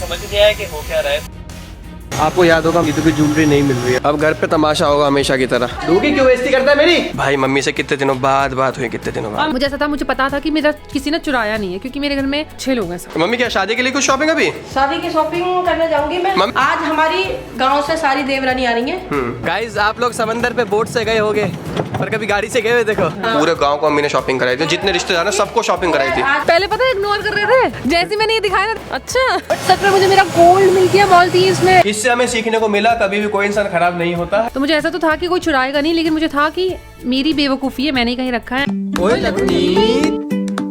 समझ नहीं आया कि हो क्या रहा है। आपको याद होगा नीतू की ज्वेलरी नहीं मिल रही है, अब घर पे तमाशा होगा हमेशा की तरह। दूगी क्यों बेइज्जती करता है मेरी? भाई मम्मी से कितने दिनों बाद बात हुई, कितने दिनों बाद। मुझे ऐसा था, मुझे पता था कि मेरा किसी ने चुराया नहीं है, क्योंकि मेरे घर में 6 लोग हैं सब। मम्मी क्या शादी के लिए कुछ शॉपिंग अभी? शादी की शॉपिंग करने जाऊंगी मैं। आज हमारी गांव से सारी देवरानी आ रही हैं। गाइस आप लोग समंदर पे बोट से गए होगे पर कभी गाड़ी से गए हुए? देखो पूरे गांव को अम्मी ने शॉपिंग कराई थी, जितने रिश्तेदार हैं सबको शॉपिंग कराई थी। पहले पता है इग्नोर कर रहे थे, जैसे मैंने ये दिखाया ना। अच्छा सच में मुझे मेरा गोल्ड मिल गया मालदीव्स में। इससे हमें सीखने को मिला कभी भी कोई इंसान खराब नहीं होता। तो मुझे ऐसा तो था कि कोई चुराएगा नहीं, लेकिन मुझे था कि मेरी बेवकूफ़ी है, मैंने ही कहीं रखा है।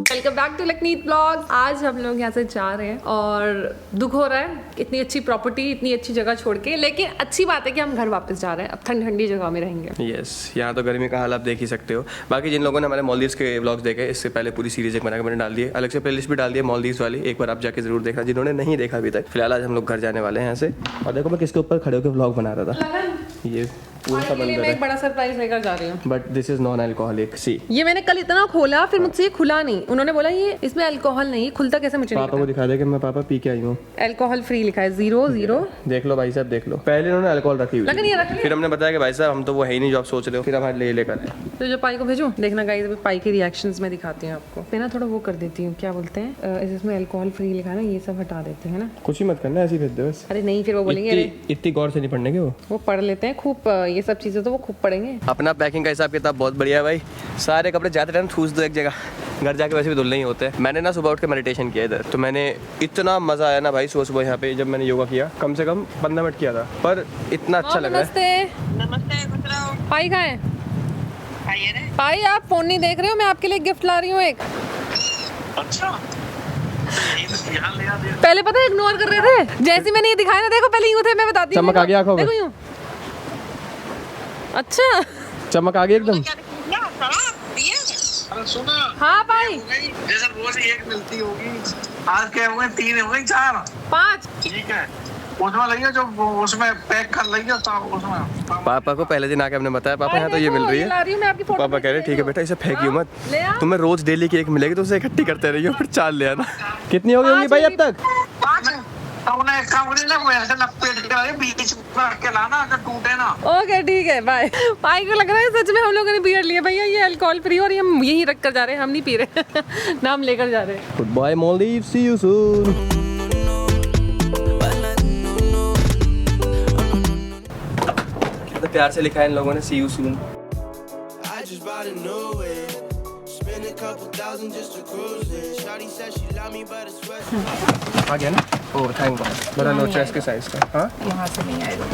Welcome back to Lakhneet blogs. आज हम लोग यहाँ से जा रहे हैं और दुख हो रहा है, इतनी अच्छी प्रॉपर्टी, इतनी अच्छी जगह छोड़ के। लेकिन अच्छी बात है कि हम घर वापस जा रहे हैं, अब ठंडी जगह में रहेंगे। यस, यहाँ तो गर्मी का हाल आप देख ही सकते हो। बाकी जिन लोगों ने हमारे मालदीव्स के व्लॉग्स देखे, इससे पहले पूरी सीरीज एक बना के मैंने डाल दी है, अलग से प्लेलिस्ट भी डाल दी है मालदीव्स वाली, एक बार आप जाके जरूर देखना जिन्होंने नहीं देखा अभी तक। फिलहाल आज हम लोग घर जाने वाले हैं यहाँ से। और देखो मैं किसके ऊपर खड़े होकर व्लॉग बना रहा था, ये पूरा समंदर मैं है। एक बड़ा सरप्राइज लेकर जा रही हूँ, but this is non alcoholic. See ये मैंने कल इतना खोला, फिर मुझसे ये खुला नहीं। उन्होंने बोला ये इसमें अल्कोहल नहीं, खुलता कैसे मुझे नहीं पापा को दिखा दे कि मैं पापा पी के आई हूँ। पता। अल्कोहल फ्री लिखा है, 0 देख लो भाई साहब, देख लो। पहले उन्होंने अल्कोहल रखी हुई लेकिन ये रख थी, लिया। फिर हमने बताया कि भाई साहब हम तो वो है ही नहीं जो आप सोच रहे हो, फिर हमारे ले लेकर आए। तो जो पाई को भेजूं, देखना गाइस, अभी पाई के रिएक्शंस में दिखाती हूँ आपको। मैं ना थोड़ा वो कर देती हूँ, क्या बोलते हैं, इसमें अल्कोहल फ्री लिखा है ना, ये सब हटा देते हैं ना। कुछ ही मत करना, ऐसे ही भेज दो बस। अरे नहीं, फिर वो बोलेंगे इतनी गौर से नहीं पढ़ने के वो पढ़ लेते हैं खूब, ये सब चीजें तो वो खूब पढ़ेंगे। अपना पैकिंग का हिसाब किताब बहुत बढ़िया है भाई। सारे कपड़े जाते टाइम ठूस दो एक जगह, घर जाके वैसे भी धुलने ही होते हैं। मैंने ना सुबह उठ के मेडिटेशन किया इधर, तो मैंने इतना मजा आया ना भाई सुबह सुबह यहाँ पे जब मैंने योगा किया, कम से कम 15 मिनट किया था, पर इतना अच्छा लग रहा है। नमस्ते। पाई कहाँ है? पाई आप फोन नहीं देख रहे हो, मैं आपके लिए गिफ्ट ला रही हूँ एक। अच्छा पहले पता है इग्नोर कर रहे थे, जैसे मैंने ये दिखाया ना, देखो पहले यूं थे, मैं बताती हूँ। चमक आ गया आंखों में। देखो यूं। अच्छा चमक आ गई एकदम। हाँ भाई, जैसे रोज एक मिलती होगी, आज क्या हो गए, 3 हो गई, 4 5 ठीक है। उसमें लगी जो उसमें पैक कर लगी उसमें। पापा को पहले दिन आके हमने बताया पापा यहाँ तो ये मिल रही है। ला रही हूँ मैं आपकी फोटो। पापा कह रहे ठीक है बेटा इसे फेंकियो मत, ले आ। तुम्हें रोज डेली की एक मिलेगी तो उसे इकट्ठी करते रहिए, फिर 4 ले आना। कितनी हो गई होंगी भाई अब तक? 5 उन्हें कमरे ना वो ऐसे लपेट के बीच में रख के लाना अगर टूटे ना। ओके ठीक है, बाय। पाई को लग रहा है सच में हम लोगों ने बियर लिया भैया, ये अल्कोहल फ्री, और ये हम यही रख कर जा रहे हैं, हम नहीं पी रहे। नाम लेकर जा रहे हैं। Goodbye Maldives, see you soon. कितना प्यार से लिखा है इन लोगों ने, सी यू सून। आ गया ना? ओह थैंक गॉड, बड़ा लो चेस्ट के साइज का। हाँ यहाँ से नहीं आएगा।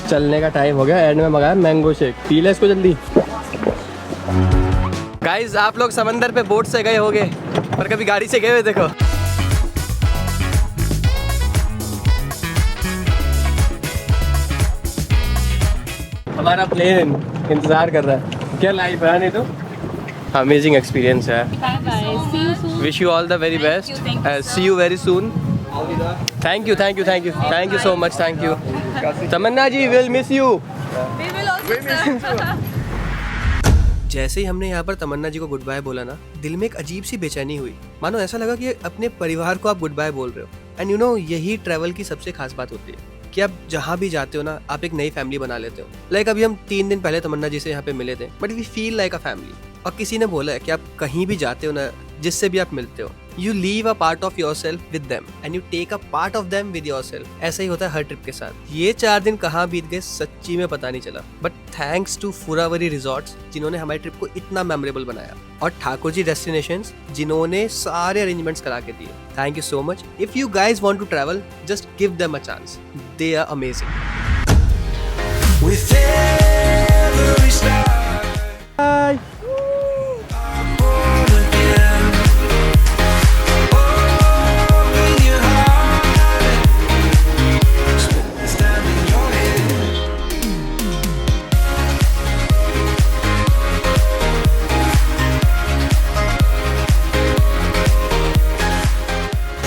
चलने का टाइम हो गया, एंड में मंगाया मैंगो शेक, पी ले इसको जल्दी। गाइस आप लोग समंदर पे बोट से गए होगे पर कभी गाड़ी से गए हुए? देखो हमारा प्लेन इंतजार कर रहा है। क्या लाइफ है, नहीं तो अमेजिंग एक्सपीरियंस है। Wish you all the very best, see you very soon. Thank you thank you thank you thank you so much, thank you. Tamanna ji will miss you. जैसे ही हमने यहाँ पर तमन्ना जी को गुड बाय बोला ना, दिल में एक अजीब सी बेचैनी हुई, मानो ऐसा लगा कि अपने परिवार को आप गुड बाय बोल रहे हो। एंड यू नो यही ट्रैवल की सबसे खास बात होती है कि आप जहाँ भी जाते हो ना, आप एक नई फैमिली बना लेते हो। लाइक अभी हम 3 दिन पहले तमन्ना जी से यहाँ पे मिले थे, but we feel like a family. और किसी ने बोला है कि आप कहीं भी जाते हो ना, जिससे भी आप मिलते हो, you leave a part of yourself with them and you take a part of them with yourself. ऐसा ही होता है हर ट्रिप के साथ। ये 4 दिन कहाँ बीत गए सच्ची में पता नहीं चला, बट थैंक्स टू फुरावरी रिजॉर्ट्स जिन्होंने हमारी ट्रिप को इतना मेमोरेबल बनाया, और ठाकुर जी डेस्टिनेशंस जिन्होंने सारे अरेंजमेंट्स करा के दिए। Thank you so much. If you guys want to travel, just give them a chance, they are amazing. Bye.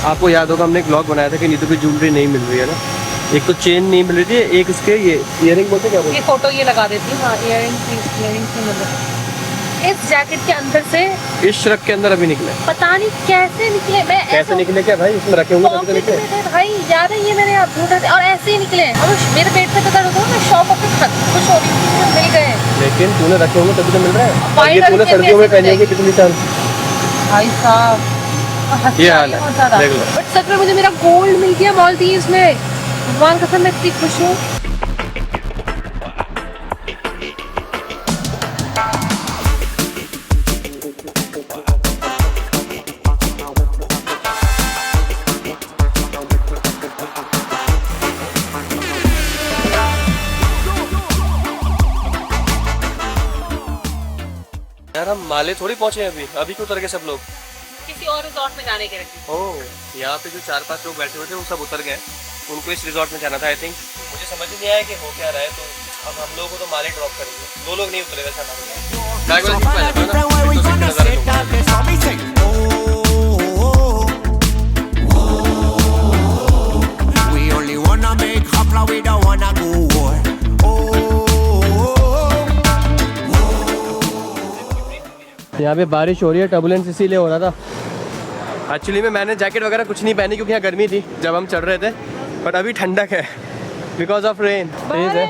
आपको याद होगा हमने एक व्लॉग बनाया था कि नीतू की ज्वेलरी नहीं मिल रही है ना, एक तो चेन नहीं मिल रही थी, एक इसके ये इयररिंग बोलते क्या बोलते, ये फोटो ये लगा देती हूँ। हाँ, इयररिंग्स नहीं मिल रहे। इस जैकेट के अंदर से इस ट्रक के अंदर अभी निकले। पता नहीं कैसे निकले, मैं कैसे निकले क्या भाई, इसमें रखे होंगे तभी तो निकले। में थे भाई, याद है ये मैंने आप ढूंढे थे और ऐसे ही निकले। और मेरे पेट पे तो दर्द हो, मैं शॉप पे खुश हो रही थी मुझे मिल गए। लेकिन तूने रखे होंगे तभी तो मिल रहे हैं। भाई ये तूने सर्दियों में पहने होंगे पिछले साल। भाई साहब ये हाल है, देख लो। बट सच में मुझे मेरा गोल्ड मिल गया मालदीव्स में, भगवान कसम मैं इतनी खुश हूँ। यार हम माले थोड़ी पहुंचे हैं अभी क्यों उतर गए सब लोग? किसी और रिजॉर्ट में जाने के लिए। ओह, यहाँ पे जो 4-5 लोग बैठे हुए थे वो सब उतर गए, उनको इस रिजॉर्ट में जाना था। आई थिंक मुझे समझ ही नहीं आया कि हो क्या रहा है, तो अब हम लोगों को तो माले ड्रॉप करेंगे। 2 लोग नहीं उतरे वैसे हमारे। यहाँ पे बारिश हो रही है, टर्बुलेंस इसीलिए हो रहा था। एक्चुअली में मैंने जैकेट वगैरह कुछ नहीं पहनी क्योंकि यहाँ गर्मी थी जब हम चढ़ रहे थे, बट अभी ठंडक है बिकॉज ऑफ रेन। तेज है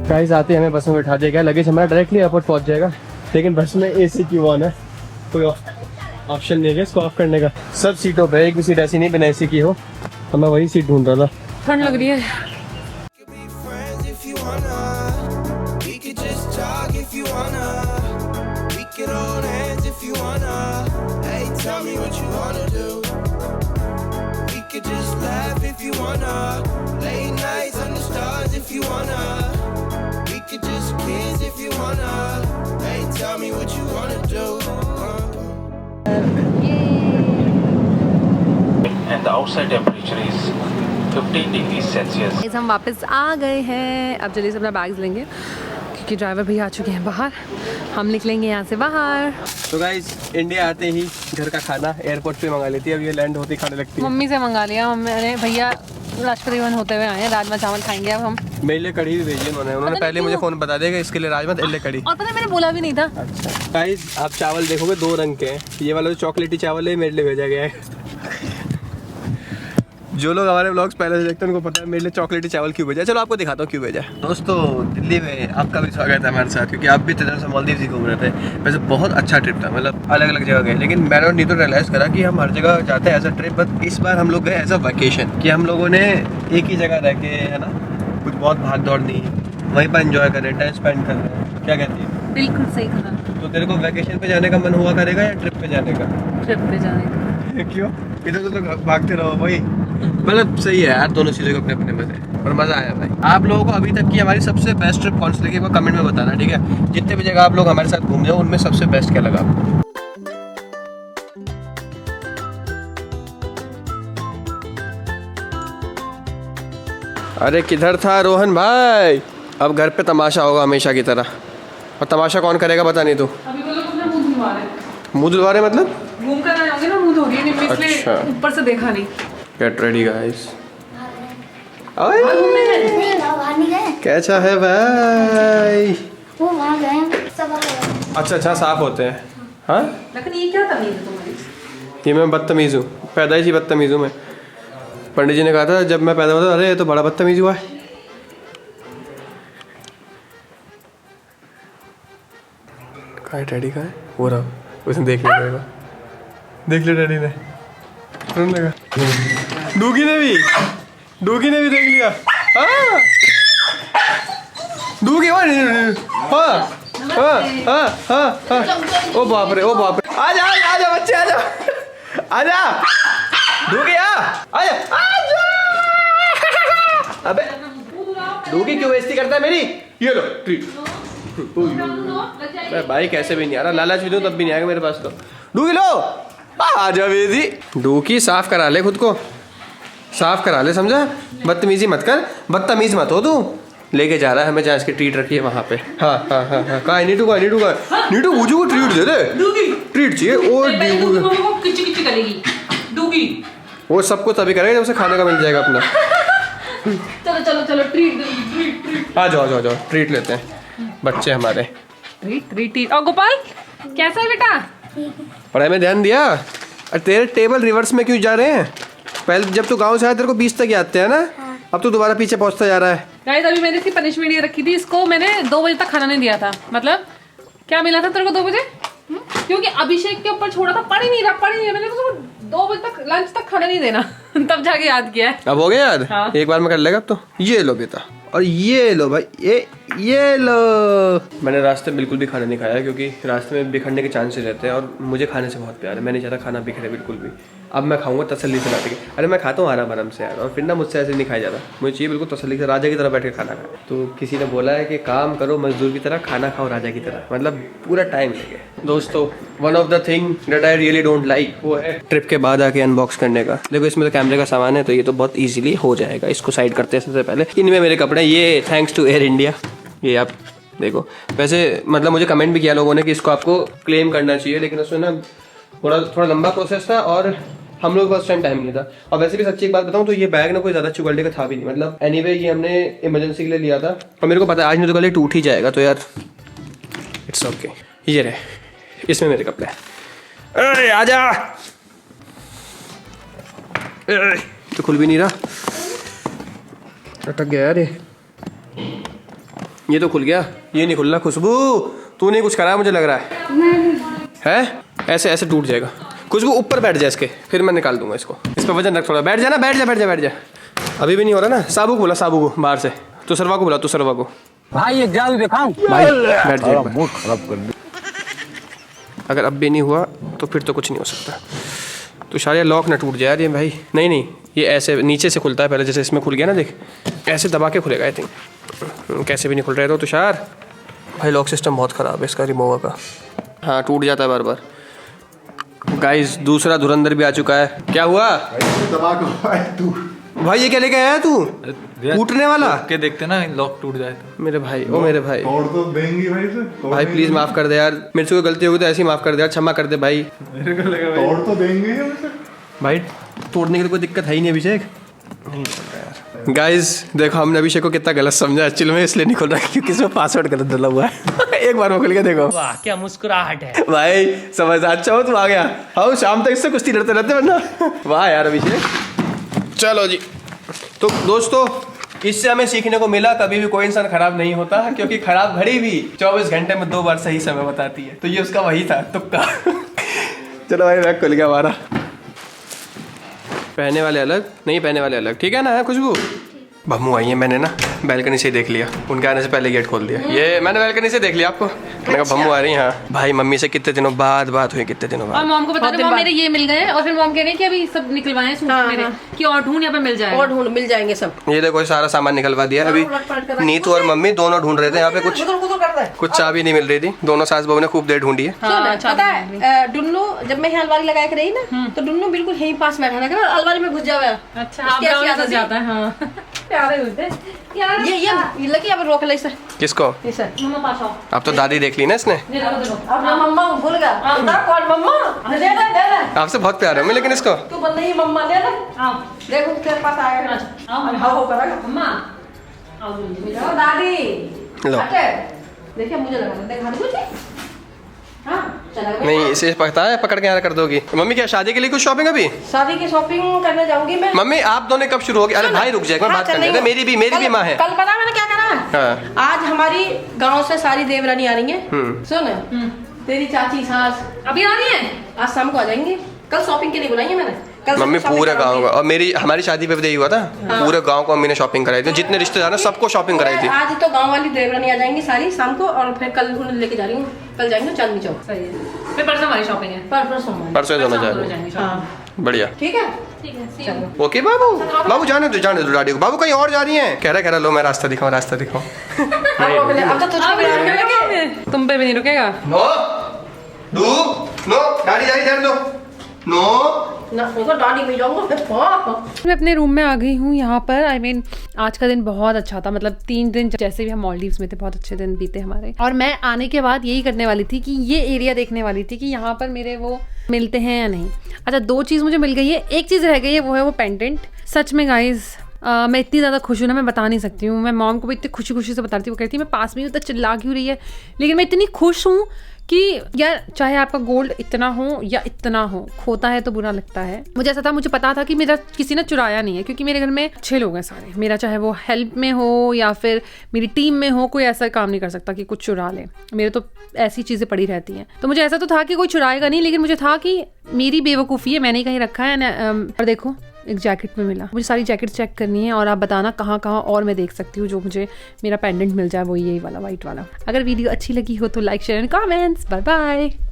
गाइस, आते हमें बस में बैठा देगा, लगेज हमारा डायरेक्टली एयरपोर्ट पहुँच जाएगा। लेकिन बस में AC क्यों ऑन है, कोई ऑप्शन नहीं है इसको ऑफ करने का। सब सीटों पे एक भी सीट ऐसी नहीं बिना AC की हो, तो मैं वही सीट ढूंढ रहा था। ठंड लग रही है। And the outside temperature is 15 degrees Celsius. हम वापस आ गए हैं, अब जल्दी से अपना बैग्स लेंगे क्योंकि ड्राइवर भैया आ चुके हैं बाहर। हम निकलेंगे यहाँ से बाहर। तो गाइस, इंडिया आते ही घर का खाना एयरपोर्ट पे मंगा लेती है, अब ये लैंड होती खाने लगती है। मम्मी से मंगा लिया मैंने, भैया राष्ट्रपति भवन होते हुए आए हैं, राजमा चावल खाएंगे अब हम। मेरे लिए कढ़ी भी भेजी उन्होंने पहले मुझे फ़ोन बता दिया कि इसके लिए राजमा, तेरे लिए कढ़ी। और पता है मैंने बोला भी नहीं था। अच्छा गाइस, आप चावल देखोगे 2 रंग के हैं, ये वाला जो चॉकलेटी चावल है मेरे लिए भेजा गया है। जो लोग हमारे व्लॉग्स पहले से देखते हैं उनको पता है मेरे लिए चॉकलेटी चावल क्यों भेजा। चलो आपको दिखाता हूँ क्यों भेजा। दोस्तों, दिल्ली में आपका भी स्वागत है हमारे साथ, क्योंकि आप भी इतने से मालदीव ही घूम रहे थे। वैसे बहुत अच्छा ट्रिप था, मतलब अलग अलग जगह गए, लेकिन मैंने और नीतू रियलाइज़ करा कि हम हर जगह जाते हैं एज अ ट्रिप, बट इस बार हम लोग गए एज अ वैकेशन, कि हम लोगों ने एक ही जगह रह के, है ना, कुछ बहुत भाग दौड़ नहीं, वहीं पर एंजॉय कर रहे हैं, टाइम स्पेंड कर रहे हैं। क्या कहती है? बिल्कुल सही कहा। तो तेरे को वैकेशन पे जाने का मन हुआ करेगा या ट्रिप पे जाने का? ट्रिप पे जाने का। क्यों? इधर तो भागते रहो भाई। मतलब सही है यार, दोनों चीज़ों के अपने अपने मजे, और मज़ा आया भाई। आप लोगों को अभी तक की हमारी सबसे बेस्ट ट्रिप कौन सी लगी वो कमेंट में बताना, ठीक है? जितने भी जगह आप लोग हमारे साथ घूम रहे हो उनमें सबसे बेस्ट क्या लगा आपको? अरे किधर था रोहन भाई? अब घर पे तमाशा होगा हमेशा की तरह, और तमाशा कौन करेगा बता नहीं तू? अभी वो लोग अपना मुंह धुलवा रहे हैं। मुँह धुलवा रहे मतलब? घूम कर आए होंगे ना, मुंह धो रही है, इसलिए अच्छा। ऊपर से देखा नहीं। Get ready guys. नहीं, बाहर नहीं गए, कैसा है भाई? वो वहाँ गए सब आ गए। अच्छा साफ होते हैं। हाँ, लेकिन ये क्या तमीज़ है तुम्हारी? ये मैं बदतमीज़ हूँ, पैदाइशी बदतमीज़ हूँ मैं। पंडित जी ने कहा था जब मैं पैदा हुआ था, अरे ये तो बड़ा बदतमीज़ हुआ है। कहाँ है डैडी? कहाँ है? वो रहा, उसने देख लिया पड़ेगा। देख लिया डैडी ने, सुन लगा। डूगी ने भी देख लिया। हाँ डूगी, हाँ। ओ बाप रे, आजा बच्चे, आजा डूगी, आजा। अबे डूगी क्यों बेइज्जती करता है मेरी? ये लो ट्रीट। भाई कैसे भी नहीं आ रहा, लालच भी दूं तब भी नहीं आएगा मेरे पास तो। डूगी लो, आजा बेदी। डूगी साफ करा ले खुद को, साफ करा ले, समझा? बदतमीजी मत कर, बदतमीज मत हो तू। लेके जा रहा है हमें, जहाँ इसकी ट्रीट रखी है वहाँ पे। हाँ। कहाँ नीटू गुजू को ट्रीट दे दे, ट्रीट चाहिए। ओ किच करेगी डूगी, वो सब कुछ तभी करेगा जब उसे खाने का मिल जाएगा अपना। चलो चलो चलो ट्रीट आ जाओ जाओ जाओ, ट्रीट लेते हैं बच्चे हमारे। ट्रीट। और गोपाल कैसा है बेटा? पढ़ाई में ध्यान दिया? और तेरे टेबल रिवर्स में क्यों जा रहे हैं? पहले जब तू गांव से आया तेरे को 20 तक ही आते हैं ना, अब तू दोबारा पीछे पहुंचता जा रहा है। गाइस अभी मैंने इसकी पनिशमेंट ये रखी थी, इसको मैंने 2 बजे तक खाना नहीं दिया था। मतलब क्या मिला था तेरे को 2 बजे? क्योंकि अभिषेक के ऊपर छोड़ा था, पढ़ ही नहीं रहा। मैंने तो 2 बजे तक लंच तक खाना नहीं देना तब जाके याद किया है। अब हो गया याद? हाँ। एक बार में कर लेगा अब तो। ये लो बेटा, और ये लो भाई, ये लो। मैंने रास्ते में बिल्कुल भी खाना नहीं खाया क्योंकि रास्ते में बिखरने के चांसेस रहते हैं और मुझे खाने से बहुत प्यार है। मैं नहीं चाहता खाना बिखरे बिल्कुल भी। अब मैं खाऊंगा तसल्ली से बैठ के। अरे मैं खाता हूँ आराम आराम से यार, और फिर ना मुझसे ऐसे नहीं खाया जाता। मुझे चाहिए बिल्कुल तसल्ली से, राजा की तरह बैठ के खाना खाए। तो किसी ने बोला है कि काम करो मजदूर की तरह, खाना खाओ राजा की तरह, मतलब पूरा टाइम लगे। दोस्तों one of the thing that I really don't like वो है ट्रिप के बाद आके अनबॉक्स करने का। देखो इसमें तो कैमरे का सामान है तो ये तो बहुत ईजिली हो जाएगा। इसको साइड करते हैं सबसे पहले। इनमें मेरे कपड़े, ये थैंक्स टू एयर इंडिया। ये आप देखो, वैसे मतलब मुझे कमेंट भी किया लोगों ने कि इसको आपको क्लेम करना चाहिए, लेकिन उसमें ना थोड़ा लंबा प्रोसेस था और हम लोग बस टाइम नहीं था। और वैसे भी सच्ची एक बात बताऊं तो ये बैग ना कोई ज़्यादा अच्छी क्वालिटी का था भी नहीं। मतलब एनीवे ये हमने इमरजेंसी के लिए लिया था और मेरे को पता है आज नहीं तो कल टूट ही जाएगा, तो यार इट्स ओके। ये रहे, इसमें मेरे कपड़े। अरे आजा, तो खुल भी नहीं रहा, अटक गया यार ये तो खुल गया, ये नहीं खुल रहा। खुशबू तूने कुछ करा है मुझे लग रहा है? ऐसे ऐसे टूट जाएगा। खुशबू ऊपर बैठ जा इसके, फिर मैं निकाल दूंगा इसको। इस पर वजन रख थोड़ा, बैठ जा ना, बैठ जा। अभी भी नहीं हो रहा ना। साबू को बोला, साबू को बाहर से, तो सरवा को बोला, तो सरवा को। भाई एक जादू दिखाऊं? भाई बैठ जा, मूड खराब कर दे। अगर अब भी नहीं हुआ तो फिर तो कुछ नहीं हो सकता। तो शायद लॉक ना टूट जाए यार ये भाई। नहीं ये ऐसे नीचे से खुलता है पहले, जैसे इसमें खुल गया ना, देख ऐसे दबा के खुलेगा आई थिंक। कैसे भी नहीं खुल रहा है तो तुषार भाई, लॉक सिस्टम बहुत ख़राब है इसका, रिमोवर का। हाँ टूट जाता है बार बार। गाइस दूसरा धुरंधर भी आ चुका है। क्या हुआ भाई? ये क्या लेके आया तू? टूटने वाला के देखते ना लॉक टूट जाए तो। मेरे भाई, ओ मेरे भाई, तोड़ तो देंगी भाई से। भाई प्लीज माफ कर दे यार, मेरे से कोई गलती होगी तो ऐसी माफ कर दे यार, क्षमा कर दे भाई। मेरे को लगा तोड़ तो देंगे भाई, तोड़ने की तो कोई दिक्कत है ही नहीं अभिषेक। नहीं चल रहा यार। गाइस देखो हमने अभिषेक को कितना गलत समझा, एक्चुअली में इसलिए नहीं खोल रहा क्योंकि इसमें पासवर्ड गलत डला हुआ है। एक बार वो खुल के देखो। वाह क्या मुस्कुराहट है भाई, समझ अच्छा हो तू आ गया। हाँ शाम तक इससे कुश्ती लड़ते रहते वरना। वाह यार अभिषेक। चलो जी, तो दोस्तों इससे हमें सीखने को मिला कभी भी कोई इंसान खराब नहीं होता, क्योंकि खराब घड़ी भी 24 घंटे में 2 बार सही समय बताती है। तो ये उसका वही था, तुक्का। चलो भाई बैग खुल गया हमारा। पहने वाले अलग, नहीं पहने वाले अलग, ठीक है ना? है खुशबू? बम्मू आई है, मैंने ना बैल्कनी से देख लिया, उनके आने से पहले गेट खोल दिया। ये मैंने बैल्कनी से देख लिया आपको। मैंने कहा बम्मू आ रही है। हाँ भाई, मम्मी से कितने दिनों बाद बात हुई, कितने दिनों और बाद। मॉम को बता रहे, मॉम मेरे ये मिल गए, और फिर मॉम कह रहे हैं कि अभी सब निकलवाए हैं सूट मेरे, कि और ढूंढ यहाँ पे मिल जाएगा। और ढूंढ मिल जाएंगे सब। ये देखो सारा सामान निकलवा दिया। अभी नीतू और मम्मी दोनों ढूंढ रहे थे यहाँ पे, कुछ चाबी नहीं मिल रही थी। दोनों सास बहू ने खूब देर ढूंढी है। पता है डुन्नू, जब मैं यहाँ अलमारी लगा के रही ना तो डुन्नू बिल्कुल यहीं पास बैठा था, अलमारी में घुस जावे। अच्छा जाता है। हाँ प्यारे होते यार। ये लगी अब रोक ले इसे। किसको? इसे मम्मा पास आओ। अब तो दादी देख ली ना इसने। अब ना मम्मा भूल गया। कौन मम्मा? दे दे। आपसे बहुत प्यार है मैं, लेकिन इसको तू बंद नहीं मम्मा ले ले। आओ देखो तेरे पास आएगा। आओ हां करेगा मम्मा। आओ जल्दी। दादी लो। देखिए मुझे लगा देख हाथ कुछ। हाँ चला नहीं इसे पता है पकड़ के यहाँ कर दोगी। मम्मी क्या शादी के लिए कुछ शॉपिंग? अभी शादी की शॉपिंग करने जाऊंगी मैं। मम्मी आप दोनों कब शुरू होगी? अरे भाई रुक जाए, बात करने दे। मेरी भी माँ है। कल पता मैंने क्या करा? हाँ। आज हमारी गांव से सारी देवरानी आ रही है। सुन तेरी चाची सास अभी आ रही है, आज शाम को आ जाएंगी। कल शॉपिंग के लिए बुलाई है मैंने। मम्मी पूरे गांव का, और हमारी शादी पे भी यही हुआ था। पूरे गांव को मम्मी ने शॉपिंग कराई थी, जितने रिश्तेदार हैं सबको शॉपिंग कराई थी। आज तो गांव वाली देवरानी आ जाएंगी सारी शाम को, और फिर कल उन्हें लेके जा रही हूँ। कल जाएंगे चांदनी चौक। सही है। फिर परसों हमारी शॉपिंग है। परसों दोनों जाएंगे। बढ़िया, ठीक है। ओके बाबू जाने दो डाडी को। बाबू कहीं और जा रही हैं? कह रहा लो मैं रास्ता दिखाऊं। अब तो तुम पे भी नहीं रुकेगा। नो गाड़ी जा रही, जाने दो। मैं अपने रूम में आ गई हूँ यहाँ पर। I mean, आज का दिन बहुत अच्छा था। मतलब 3 दिन जैसे भी हम मालदीव्स में थे, बहुत अच्छे दिन बीते हमारे। और मैं आने के बाद यही करने वाली थी कि ये एरिया देखने वाली थी कि यहाँ पर मेरे वो मिलते हैं या नहीं। अच्छा 2 चीज़ मुझे मिल गई है, एक चीज़ रह गई है, वो है वो पेंडेंट। सच में गाइज मैं इतनी ज़्यादा खुश हूँ ना, मैं बता नहीं सकती हूँ। मैं मॉम को भी इतनी खुशी खुशी से बताती हूँ, वो कहती है मैं पास में हूँ तो चिल्ला क्यों रही है, लेकिन मैं इतनी खुश हूँ कि यार चाहे आपका गोल्ड इतना हो या इतना हो, खोता है तो बुरा लगता है। मुझे ऐसा था, मुझे पता था कि मेरा किसी ने चुराया नहीं है, क्योंकि मेरे घर में 6 लोग हैं सारे, मेरा चाहे वो हेल्प में हो या फिर मेरी टीम में हो, कोई ऐसा काम नहीं कर सकता कि कुछ चुरा ले। मेरे तो ऐसी चीज़ें पड़ी रहती हैं, तो मुझे ऐसा तो था कि कोई चुराएगा नहीं, लेकिन मुझे था कि मेरी बेवकूफ़ी है, मैंने ही कहीं रखा है। और देखो एक जैकेट में मिला, मुझे सारी जैकेट चेक करनी है और आप बताना कहाँ कहाँ और मैं देख सकती हूँ जो मुझे मेरा पेंडेंट मिल जाए, वो यही वाला वाइट वाला। अगर वीडियो अच्छी लगी हो तो like share and comments. Bye bye.